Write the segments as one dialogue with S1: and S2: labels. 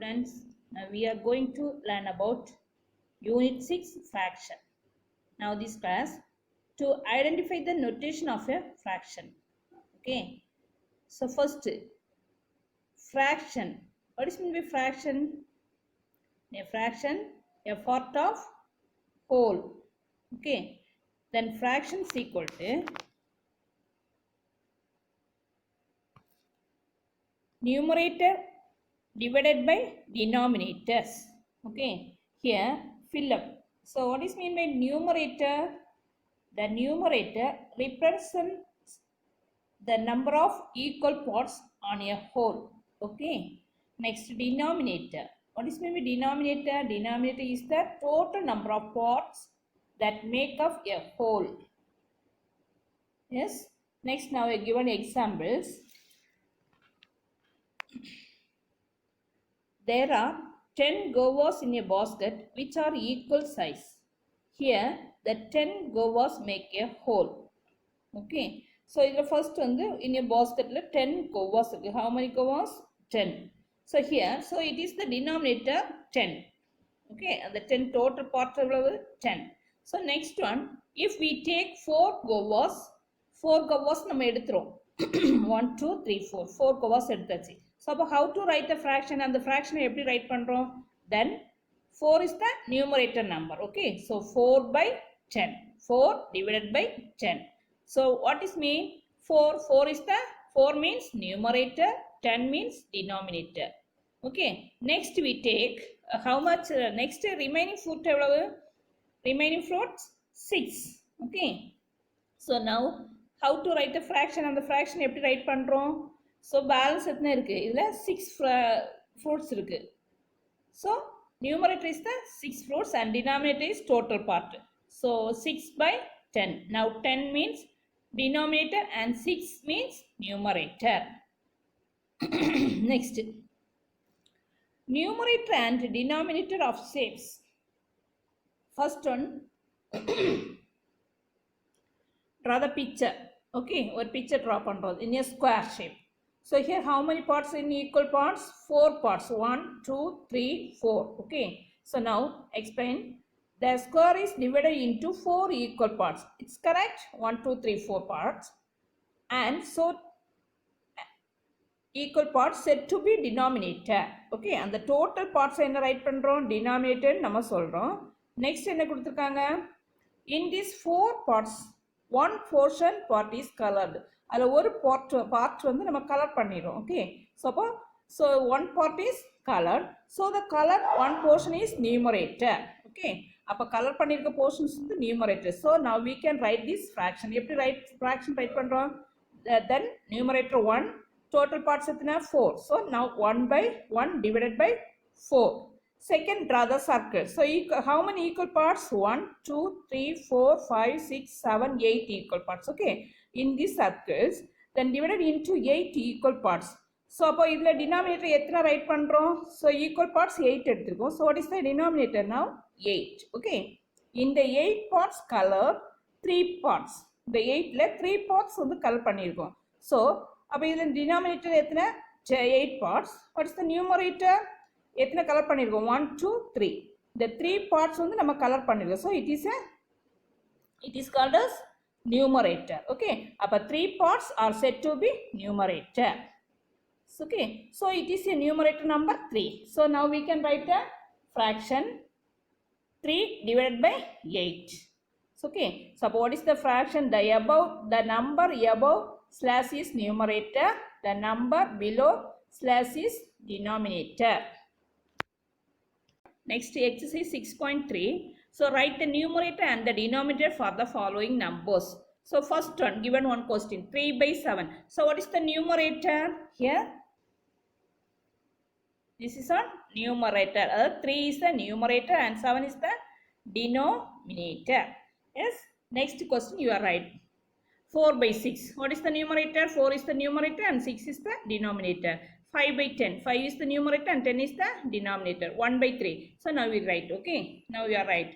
S1: students. Now we are going to learn about Unit 6 fraction. Now this class to identify the notation of a fraction. Okay. So first, fraction. What is mean by fraction? A fraction, a part of whole. Okay. Then fraction is equal to numerator divided by denominators. Okay, here fill up. So what is mean by numerator? The numerator represents the number of equal parts on a whole. Okay, next denominator. What is mean by denominator? Denominator is the total number of parts that make up a whole. Yes, next now I given examples. There are 10 guavas in a basket which are equal size. Here the 10 guavas make a whole. Okay. So in the first one, in a basket 10 guavas. How many guavas? 10. So here, so it is the denominator 10. Okay. And the 10 total parts are 10. So next one, if we take 4 guavas நம்ம எடுத்துறோம். 1, 2, 3, 4. 4 guavas எடுத்தாச்சு. So how to write the fraction and the fraction எப்படி write பண்றோம்? Then 4 is the numerator number. Okay. So 4 by 10. 4 divided by 10. So what is mean? 4 is the 4 means numerator, 10 means denominator. Okay. Next we take how much next remaining fruit எவ்வளவு? Remaining fruits 6. Okay. So now how to write the fraction and the fraction எப்படி write பண்றோம்? So balance எத்தனை இருக்கு? இதுல 6 fruits இருக்கு. So numerator is the 6 fruits and denominator is total part. So 6 by 10. Now 10 means denominator and 6 means numerator. Next. Numerator and denominator of shapes. First one. Draw the picture. Okay, or picture draw பண்றோம் in a square shape. So here how many parts in equal parts? 4 parts. 1, 2, 3, 4. Okay. So now explain. The square is divided into 4 equal parts. It's correct. 1, 2, 3, 4 parts. And so equal parts said to be denominator. Okay. And the total parts என்ன write பண்றோம்? Denominator நம்ம சொல்றோம். Next என்ன கொடுத்திருக்காங்க? In these 4 parts, one portion part is colored. அதில் ஒரு part வந்து நம்ம கலர் பண்ணிடுறோம். Okay. So one part is colored. So the colored one portion is numerator. Okay. அப்போ கலர் பண்ணியிருக்க portions வந்து numerator. So now we can write this fraction. எப்படி fraction write பண்ணுறோம்? Then numerator 1, total parts எத்தனை? 4. So now 1 by 1 divided by 4. Second, draw the circle. So how many equal parts? 1, 2, 3, 4, 5, 6, 7, 8 equal parts. Okay. In these circles, then divided into 8 equal parts. So அப்போ இதில் denominator எத்தனை write பண்ணுறோம்? So equal parts 8 எடுத்திருக்கோம். So what is the denominator now? 8. Okay. In the 8 parts color 3 parts. இந்த 8ல 3 parts வந்து colour பண்ணியிருக்கோம். So அப்போ இதில் denominator எத்தனை? 8 parts. What is the numerator? எத்தனை கலர் பண்ணியிருக்கோம்? 1, 2, 3. இந்த 3 parts வந்து நம்ம கலர் பண்ணியிருக்கோம். So it is called as numerator. Okay. அப்போ 3 parts are said to be numerator. Okay. So it is a numerator number 3. So now we can write the fraction 3 divided by 8. Okay. So what is the fraction? The number above slash is numerator. The number below slash is denominator. Next exercise 6.3. So write the numerator and the denominator for the following numbers. So first one, given one question, 3 by 7. So what is the numerator here? This is a numerator. 3 is the numerator and 7 is the denominator. Yes. Next question you are right. 4 by 6. What is the numerator? 4 is the numerator and 6 is the denominator. 5 by 10. 5 is the numerator and 10 is the denominator. 1 by 3. So now we write. Okay. Now we are right.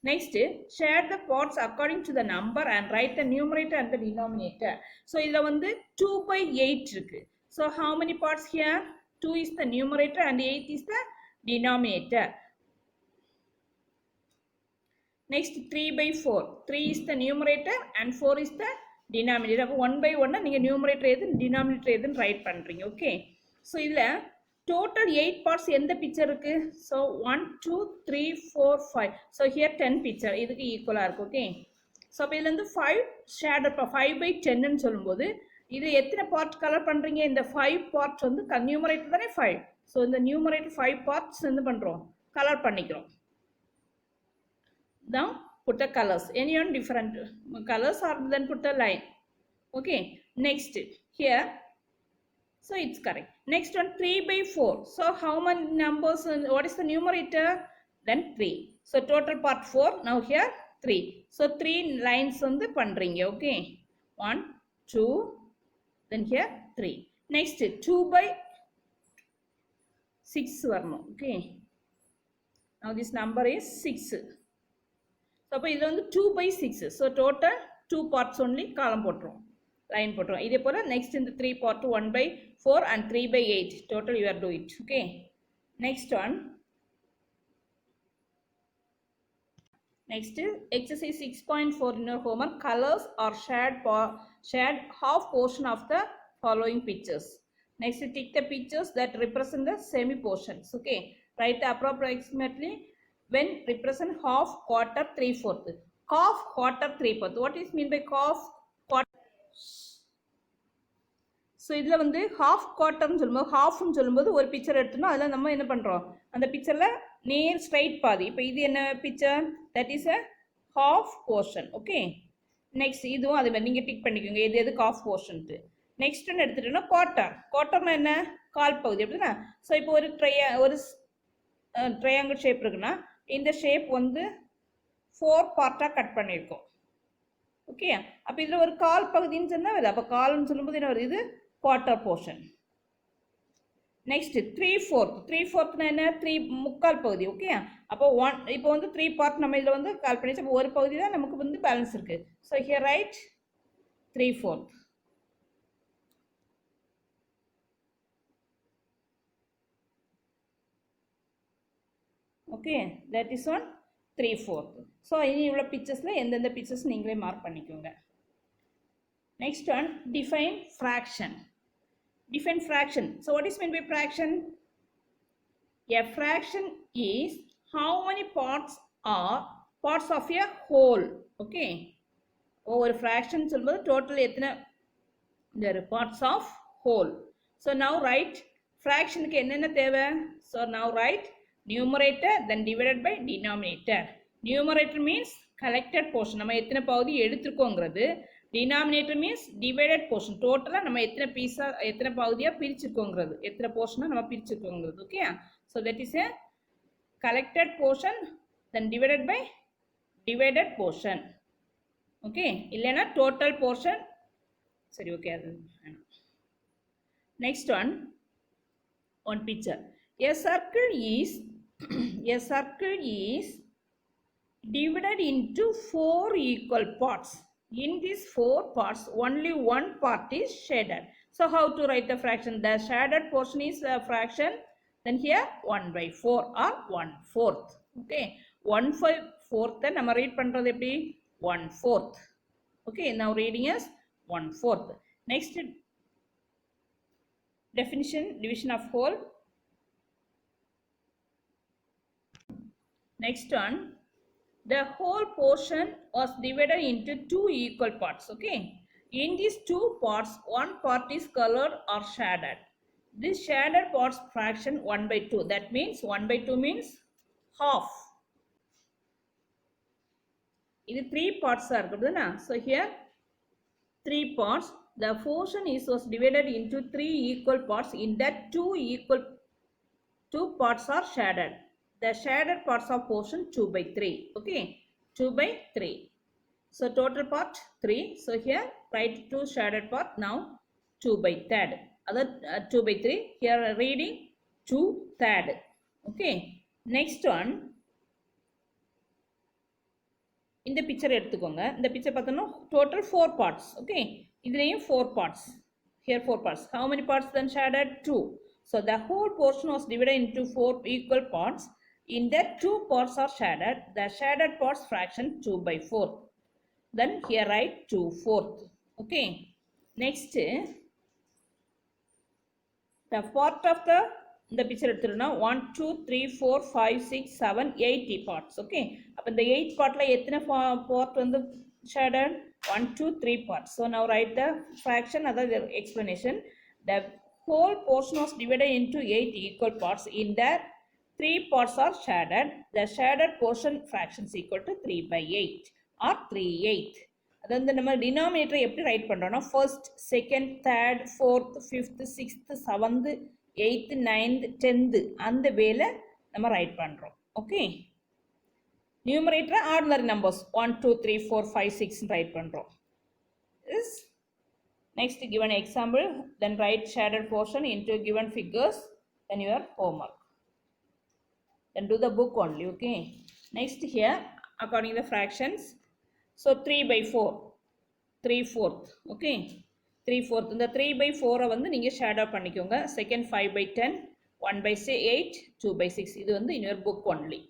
S1: Next, share the parts according to the number and write the numerator and the denominator. So இதில் வந்து 2 by 8 இருக்கு. So how many parts here? 2 is the numerator and 8 is the denominator. Next 3 by 4. 3 is the numerator and 4 is the denominator. அப்போ 1 by 1 நீங்கள் numerator எது denominator எதுன்னு right பண்ணுறீங்க. Okay, so இதில் total 8 parts எந்த பிக்சர் இருக்கு? So 1 2 3 4 5. So here 10 picture இதுக்கு ஈக்குவலாக இருக்கு. ஓகே, ஸோ அப்போ இதுலேருந்து 5 ஷேடட் 5 by 10ன்னு சொல்லும்போது இது எத்தனை பார்ட் கலர் பண்ணுறீங்க? இந்த 5 பார்ட்ஸ் வந்து நியூமரேட்டர் தானே 5. ஸோ இந்த நியூமரேட்டர் 5 பார்ட்ஸ் என்ன பண்ணுறோம்? கலர் பண்ணிக்கிறோம். Now put the colors, any one different colors, or then put a line. Okay, next here, so it's correct. Next one 3 by 4. So how many numbers, what is the numerator? Then 3. So total part 4. Now here 3. So 3 lines on the pandringa. Okay, 1 2, then here 3. Next 2 by 6 varno. Okay, now this number is 6. So அப்போ இதில் வந்து 2 by 6. So total 2 parts only காலம் போட்டுரும், line போட்டுரும். இதே போல் next இந்த 3 part 1 by 4 and 3 by 8 total you are do it. Okay, next one, next exercise 6.4 in your homework. Colors are shared half portion of the following pictures. Next, tick the pictures that represent the semi portions. Okay, write approximately when represent half, quarter, 3/4. Half, quarter, 3/4. What is mean by half, quarter? So இதில் வந்து half குவார்ட்டர்னு சொல்லும்போது, ஹாஃப்னு சொல்லும்போது ஒரு picture எடுத்தோம்னா அதில் நம்ம என்ன பண்ணுறோம்? அந்த பிக்சரில் நேர் ஸ்ட்ரைட் பாதி. இப்போ இது என்ன picture? That is a half portion. Okay, next இதுவும் அதே மாதிரி நீங்கள் டிக் பண்ணிக்கோங்க எது எதுக்கு ஹாஃப் போர்ஷன்ட்டு. நெக்ஸ்ட் ஒன்று எடுத்துட்டோம்னா குவார்ட்டர். குவார்ட்டர்னா என்ன? கால் பகுதி அப்படின்னா. ஸோ இப்போ ஒரு ட்ரையாங்கிள் ஷேப் இருக்குன்னா இந்த ஷேப் வந்து 4 பார்ட்டாக கட் பண்ணியிருக்கோம். ஓகே, அப்போ இதில் ஒரு கால் பகுதின்னு சொன்னால் வருது. அப்போ கால்னு சொல்லும்போது என்ன வருது? இது குவார்ட்டர் போர்ஷன். நெக்ஸ்ட் 3/4. 3/4னா என்ன? 3 முக்கால் பகுதி. ஓகே, அப்போ இப்போ வந்து 3 பார்ட் நம்ம இதில் வந்து கால் பண்ணிச்சு. அப்போ ஒரு பகுதி தான் நமக்கு வந்து பேலன்ஸ் இருக்குது. So here right 3/4. Okay, that is one 3/4. So இனி இவ்வளோ பிக்சர்ஸில் எந்தெந்த பிக்சர்ஸ் நீங்களே மார்க் பண்ணிக்கோங்க. Next one, define fraction. Define fraction. So what is meant by fraction? A fraction is how many parts are parts of a whole. Okay, over fraction சொல்லும்போது total எத்தனை there are parts of whole. So now write fraction க்கு என்னென்ன தேவை? So now write numerator then divided by denominator. Numerator means collected portion, நம்ம எத்தனை பகுதி எடுத்துருக்கோங்கிறது. Denominator means divided portion, டோட்டலாக நம்ம எத்தனை பீஸாக எத்தனை பகுதியாக பிரிச்சிருக்கோங்கிறது, எத்தனை போர்ஷனாக நம்ம பிரிச்சிருக்கோங்கிறது. Okay, so that is a collected portion then divided by divided portion. Okay, இல்லைன்னா total portion. சரி, ஓகே, அது next one picture. A circle is divided into 4 equal parts. In these 4 parts, only one part is shaded. So how to write the fraction? The shaded portion is a fraction. Then here 1 by 4 or 1/4. Okay, 1/4 நம்ம read பண்றது எப்படி? 1/4. Okay, now reading is 1/4. Next definition, division of whole. Next one, the whole portion was divided into 2 equal parts. Okay, in these 2 parts, one part is colored or shaded. This shaded parts fraction 1 by 2. That means 1 by 2 means half. This 3 parts are good. So here 3 parts. The portion was divided into 3 equal parts. In that 2 parts are shaded. The shaded parts of portion 2 by 3. Okay, 2 by 3. So total part 3. So here write 2 shaded part. Now 2 by 3rd. Other 2 by 3. Here reading 2/3. Okay. Next one. In the picture எடுத்துக்கோங்க. இந்த picture பார்த்தோம்னா total 4 parts. Okay. இதுலயும் 4 parts. Here 4 parts. How many parts then shaded? 2. So the whole portion was divided into 4 equal parts. In that 2 parts are shaded. The shaded parts fraction 2 by 4. Then here write 2/4. Okay. Next, the part of the picture எடுத்துருனா 1 2 3 4 5 6 7 8 parts. Okay. அப்ப இந்த 8 partல எத்தனை part வந்து shaded? 1 2 3 parts. So now write the fraction, other explanation. The whole portion was divided into 8 equal parts. In that 3 parts are shaded. The shaded portion fraction is equal to 3 by 8 or 3/8. அது வந்து நம்ம டினாமினேட்டரை எப்படி right பண்ணுறோம்னா first second third fourth fifth sixth seventh eighth ninth tenth அந்த வேல நம்ம right பண்ணுறோம். Okay. நியூமரேட்டரை ordinary numbers 1 2 3 4 5 6 right பண்ணுறோம். Is next given example, then write shaded portion into given figures, then your homework. Then do the book only. Okay. Next here, according to the fractions, so 3 by 4, 3/4. Okay. 3/4. இந்த 3 by 4 வந்து நீங்க shadow பண்ணிக்கோங்க. Second 5 by 10, 1 by 8, 2 by 6. இது வந்து in your book only.